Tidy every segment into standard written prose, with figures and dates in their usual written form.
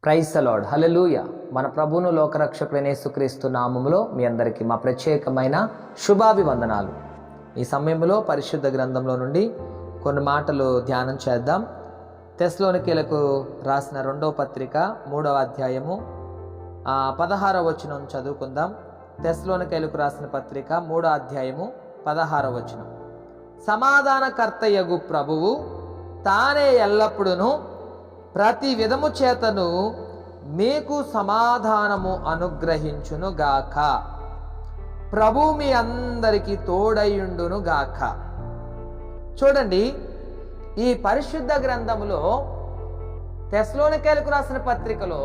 Praise the lord, హల్లెలూయా. మన ప్రభువును లోకరక్షకుడైన యేసుక్రీస్తు నామములో మీ అందరికీ మా ప్రత్యేకమైన శుభాభివందనాలు. ఈ సమయంలో పరిశుద్ధ గ్రంథంలో నుండి కొన్ని మాటలు ధ్యానం చేద్దాం. తెస్సలోనికీయులకు రాసిన 2వ పత్రిక 3వ అధ్యాయము 16వ వచనం చదువుకుందాం. తెస్సలోనికీయులకు రాసిన పత్రిక 3వ అధ్యాయము 16వ వచనం. సమాధానకర్తయగు ప్రభువు తానే ఎల్లప్పుడూ ప్రతి విధము చేతను మీకు సమాధానము అనుగ్రహించును గాక. ప్రభు మీ అందరికీ తోడయుండును గాక. చూడండి, ఈ పరిశుద్ధ గ్రంథములో తెస్సలోనికీయులకు రాసిన పత్రికలో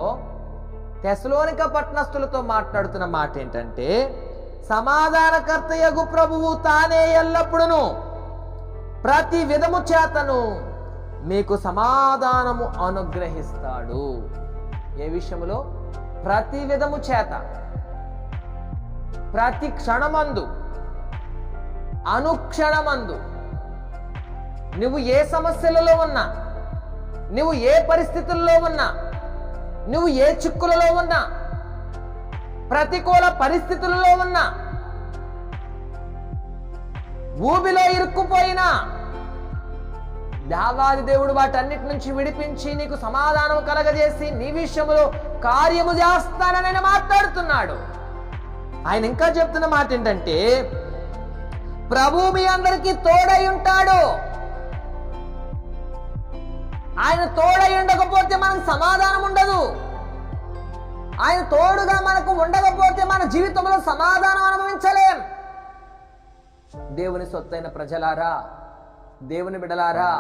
తెస్సలోనిక పట్టణస్థులతో మాట్లాడుతున్న మాట ఏంటంటే, సమాధానకర్తయగు ప్రభువు తానే ఎల్లప్పుడూ ప్రతి విధము చేతను మీకు సమాధానము అనుగ్రహిస్తాడు. ఏ విషయములో? ప్రతి విధము చేత, ప్రతి క్షణమందు, అనుక్షణమందు, నువ్వు ఏ సమస్యలలో ఉన్నా, నువ్వు ఏ పరిస్థితుల్లో ఉన్నా, నువ్వు ఏ చిక్కులలో ఉన్నా, ప్రతికూల పరిస్థితులలో ఉన్నా, ఊబిలో ఇరుక్కుపోయినా దేవాది దేవుడు వాటన్నిటి నుంచి విడిపించి నీకు సమాధానం కలగజేసి నీ విషయంలో కార్యము చేస్తానని ఆయన మాట్లాడుతున్నాడు. ఆయన ఇంకా చెప్తున్న మాట ఏంటంటే, ప్రభు మీ అందరికీ తోడై ఉంటాడు. ఆయన తోడై ఉండకపోతే మనకు సమాధానం ఉండదు. ఆయన తోడుగా మనకు ఉండకపోతే మన జీవితంలో సమాధానం అనుభవించలేం. దేవుని సొత్తైన ప్రజలారా, దేవుని బిడలారా,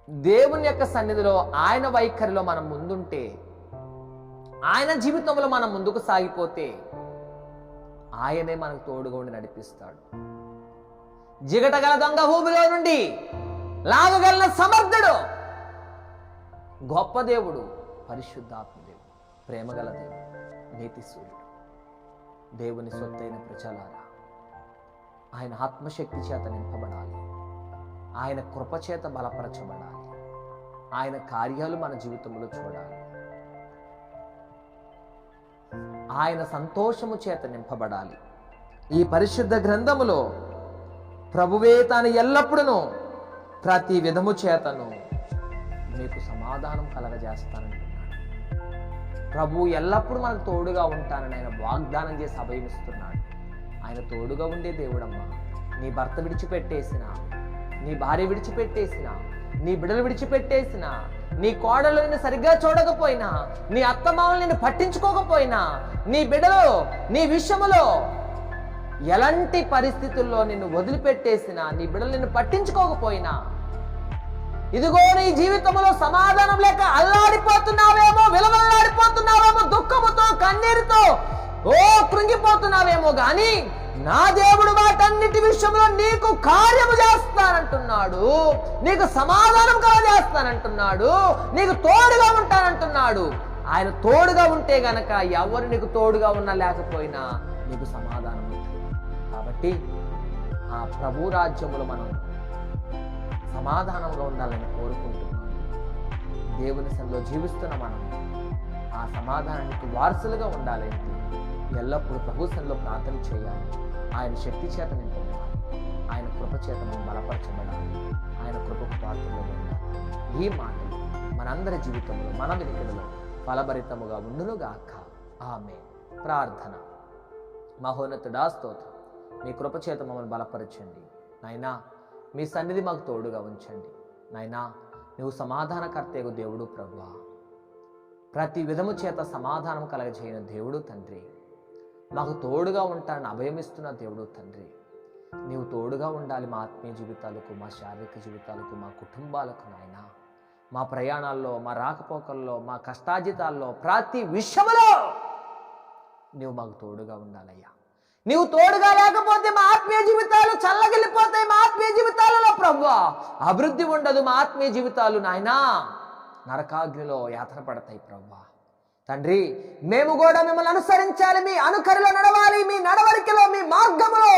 దేవుని యొక్క సన్నిధిలో ఆయన వైఖరిలో మనం ముందుంటే, ఆయన జీవితంలో మనం ముందుకు సాగిపోతే ఆయనే మనకు తోడుగా ఉండి నడిపిస్తాడు. జిగటగల దొంగ ఊబిలో నుండి లాగగల సమర్థుడు, గొప్ప దేవుడు, పరిశుద్ధాత్మ దేవుడు, ప్రేమగల దేవుడు, నీతి సూర్యుడు. దేవుని సొత్తైన ప్రజలారా, ఆయన ఆత్మశక్తి చేత నింపబడాలి, ఆయన కృపచేత బలపరచబడాలి, ఆయన కార్యాలు మన జీవితంలో చూడాలి, ఆయన సంతోషము చేత నింపబడాలి. ఈ పరిశుద్ధ గ్రంథములో ప్రభువే తాను ఎల్లప్పుడూ ప్రతి విధము చేతను మీకు సమాధానం కలగజేస్తానంటున్నాడు. ప్రభు ఎల్లప్పుడూ మనకు తోడుగా ఉంటానని ఆయన వాగ్దానం చేసి అభయమిస్తున్నాడు. ఆయన తోడుగా ఉండే దేవుడమ్మా. నీ భర్త విడిచిపెట్టేసిన, నీ భార్య విడిచిపెట్టేసిన, నీ బిడ్డలు విడిచిపెట్టేసిన, నీ కోడలు నిన్ను సరిగ్గా చూడకపోయినా, నీ అత్తమామలు నిన్ను పట్టించుకోకపోయినా, నీ బిడ్డలు నీ విషయములో ఎలాంటి పరిస్థితుల్లో నిన్ను వదిలిపెట్టేసినా, నీ బిడ్డలు నిన్ను పట్టించుకోకపోయినా, ఇదిగో నీ జీవితంలో సమాధానం లేక అల్లాడిపోతున్నావేమో, విలవల్లాడిపోతున్నావేమో, దుఃఖముతో కన్నీరుతో కృంగిపోతున్నావేమో, గాని నా దేవుడు వాటన్నిటి విషయంలో నీకు కార్యము చేస్తానంటున్నాడు, నీకు సమాధానం కలగజేస్తానంటున్నాడు, నీకు తోడుగా ఉంటానంటున్నాడు. ఆయన తోడుగా ఉంటే గనక ఎవరు నీకు తోడుగా ఉన్నా లేకపోయినా నీకు సమాధానం ఉంటుంది. కాబట్టి ఆ ప్రభు రాజ్యములో మనం సమాధానంలో ఉండాలని కోరుకుంటున్నాం. దేవుని సన్నిధిలో జీవిస్తున్న మనం ఆ సమాధానానికి వారసులుగా ఉండాలంటే ఎల్లప్పుడూ ప్రభు సన్నిధిలో ప్రార్థన చేయాలి. ఆయన శక్తి చేత నింపబడాలి, ఆయన కృప చేత మనం బలపరచబడాలి, ఆయన కృపకు పాత్రలో ఉండాలి. ఈ మాటలు మనందరి జీవితంలో, మన వెనుకలో ఫలభరితముగా ఉండునుగాక. ఆమేన్. ప్రార్థన. మహోన్నతుడా, స్తోత్రం. మీ కృప చేత మమ్మల్ని బలపరచండి నాయనా. మీ సన్నిధి మాకు తోడుగా ఉంచండి నాయనా. నువ్వు సమాధానకర్తయగు దేవుడు ప్రభువా. ప్రతి విధము చేత సమాధానం కలగజేయని దేవుడు తండ్రి. మాకు తోడుగా ఉంటానని అభయమిస్తున్న దేవుడు తండ్రి. నీవు తోడుగా ఉండాలి మా ఆత్మీయ జీవితాలకు, మా శారీరక జీవితాలకు, మా కుటుంబాలకు నాయనా. మా ప్రయాణాల్లో, మా రాకపోకల్లో, మా కష్టాజితాల్లో, ప్రతి విషయంలో నీవు మాకు తోడుగా ఉండాలయ్యా. నీవు తోడుగా లేకపోతే మా ఆత్మీయ జీవితాలు చల్లగిల్లిపోతాయి. మా ఆత్మీయ జీవితాలలో ప్రభువా అభివృద్ధి ఉండదు. మా ఆత్మీయ జీవితాలు నాయనా నరకాగ్నిలో యాతన పడతాయి ప్రభువా. తండ్రి, మేము కూడా మిమ్మల్ని అనుసరించాలి, మీ అనుకరిలో నడవాలి, మీ నడవడికలో, మీ మార్గములో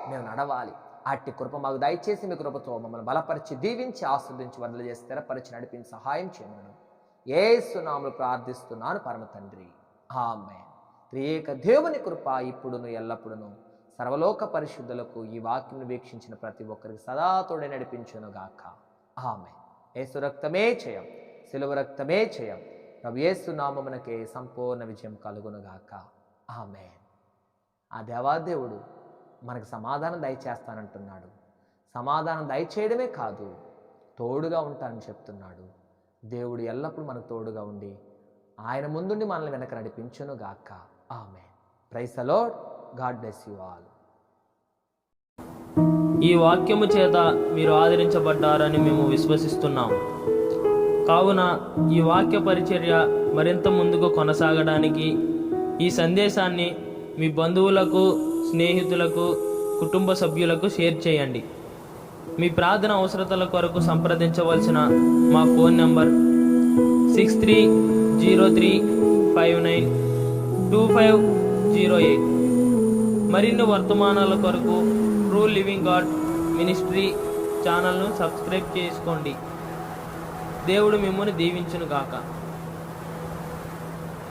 మేము నడవాలి. అట్టి కృప మాకు దయచేసి మీ కృపతో మమ్మల్ని బలపరిచి, దీవించి, ఆస్వాదించి, వదలు చేసి, స్థిరపరిచి, నడిపించి సహాయం చేయమని యేసు నామములో ప్రార్థిస్తున్నాను పరమ తండ్రి, ఆమేన్. త్రియేక దేవుని కృప ఇప్పుడును ఎల్లప్పుడును సర్వలోక పరిశుద్ధులకు ఈ వాక్యం వీక్షించిన ప్రతి ఒక్కరికి సదా తోడే నడిపించును గాక, ఆమేన్. యేసు రక్తమే జయం, శిలువ రక్తమే జయం. ప్రభు యేసు నామమునకే సంపూర్ణ విజయం కలుగును గాక, ఆమేన్. ఆ దేవాదేవుడు మనకు సమాధానం దయచేస్తానంటున్నాడు. సమాధానం దయచేయడమే కాదు, తోడుగా ఉంటానని చెప్తున్నాడు. దేవుడు ఎల్లప్పుడూ మనకు తోడుగా ఉండి ఆయన ముందుండి మనల్ని వెనక నడిపించును గాక, ఆమేన్. Praise the Lord. God bless you all. ఈ వాక్యము చేత మీరు ఆదరించబడ్డారని మేము విశ్వసిస్తున్నాము. కావున ఈ వాక్య పరిచర్య మరింత ముందుకు కొనసాగడానికి ఈ సందేశాన్ని మీ బంధువులకు, స్నేహితులకు, కుటుంబ సభ్యులకు షేర్ చేయండి. మీ ప్రార్థన అవసరతల కొరకు సంప్రదించవలసిన మా ఫోన్ నంబర్ 6303592508. మరిన్ని వర్తమానాల కొరకు ట్రూ లివింగ్ గాడ్ మినిస్ట్రీ ఛానల్ను సబ్స్క్రైబ్ చేసుకోండి. దేవుడు మిమ్మల్ని దీవించును గాక.